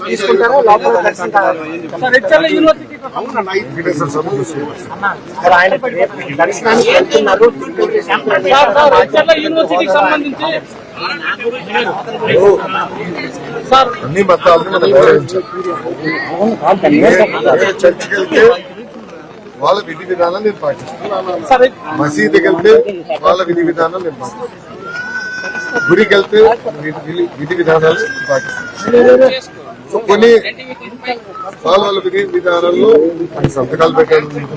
తీసుకుంటారా లోపల దర్శనానికి వెళ్తున్నారు. అన్ని మతాలను మనం గౌరవించాలి. చర్చికి వెళ్తే వాళ్ళ విధి విధానాలు నేను పాటిస్తాను. మసీదుకి వెళ్తే వాళ్ళ విధి విధానాలు నేను పాటిస్తాను. గుడికి వెళ్తే విధి విధానాలు పాటిస్తాను. కొన్ని వాళ్ళ విధి విధానాల్లో సంతకాలు పెట్టాలి, కింద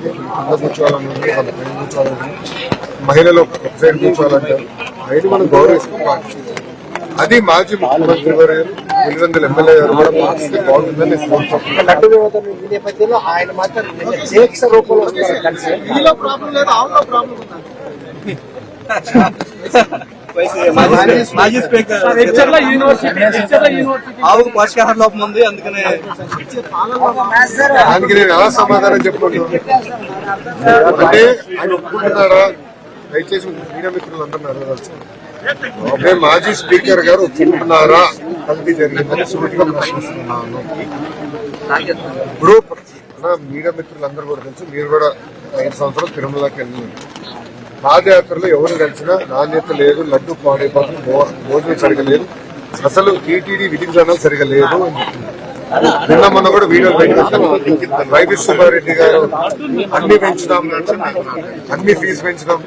కూర్చోవాలని, వాళ్ళ పైన కూర్చోవాలని, మహిళలు ఒక సైడ్ కూర్చోవాలంటారు. అవన్నీ మనం గౌరవిస్తాం, పాటిస్తాం. అది మాజీ ముఖ్యమంత్రి గారు, 800 ఎమ్మెల్యే గారు కూడా పాటిస్తే బాగుంటుందని లడ్డు వివాదం నేపథ్యంలో ఆయన మాత్రం దీక్ష రూపంలో మాజీ స్పీకర్ ఆవుకు పోషకాహార లోపం ఉంది, అందుకనే దానికి నేను ఎలా సమాధానం చెప్పుకుంటున్నాను అంటే ఆయన ఒప్పుకుంటున్నారా? దయచేసి మీడియా మిత్రులు అంటున్నారు, అదే మాజీ స్పీకర్ గారు ఒప్పుకుంటున్నారా కల్తీ జరిగిందని సూటిగా ప్రశ్నిస్తున్నాను. ఇప్పుడు మీడియా మిత్రులందరూ కూడా తెలుసు, మీరు కూడా 5 సంవత్సరాలు తిరుమలకి వెళ్ళినారు. పాదయాత్రలో ఎవరు కలిసినా నాణ్యత లేదు, లడ్డు పాడైపోతుంది, భోజనం సరిగా లేదు, అసలు టీటీడీ విధి విధానాలు సరిగా లేదు. నిన్న మొన్న కూడా వీడియోలు బయటకు వైవి సుబ్బారెడ్డి గారు అన్ని పెంచుదాం, అన్ని ఫీజు పెంచుదాం,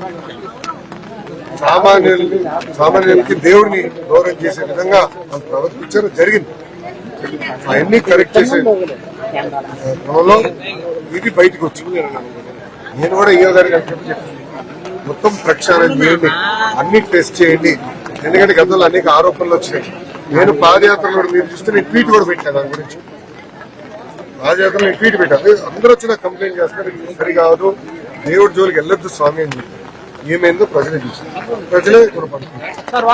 సామాన్యులకి దేవుడిని గౌరవం చేసే విధంగా ప్రవర్తించడం జరిగింది. అవన్నీ కరెక్ట్ చేసే క్రమంలో ఇది బయటకు వచ్చింది. నేను కూడా ఈయో గారికి చెప్పాను, మొత్తం ప్రక్షాళన చేయండి, అన్ని టెస్ట్ చేయండి. ఎందుకంటే గతంలో అనేక ఆరోపణలు వచ్చినాయి. నేను పాదయాత్రలో మీరు చూస్తే నేను ట్వీట్ కూడా పెట్టాను, దాని గురించి పాదయాత్రలో నేను ట్వీట్ పెట్టాను. అందరూ వచ్చి నాకు కంప్లైంట్ చేస్తారు, సరికాదు, దేవుడి జోలికి వెళ్ళొద్దు స్వామి అని చెప్పి. ఏమైందో ప్రజలే చూసారు, ప్రజలే కొనపడుతున్నారు.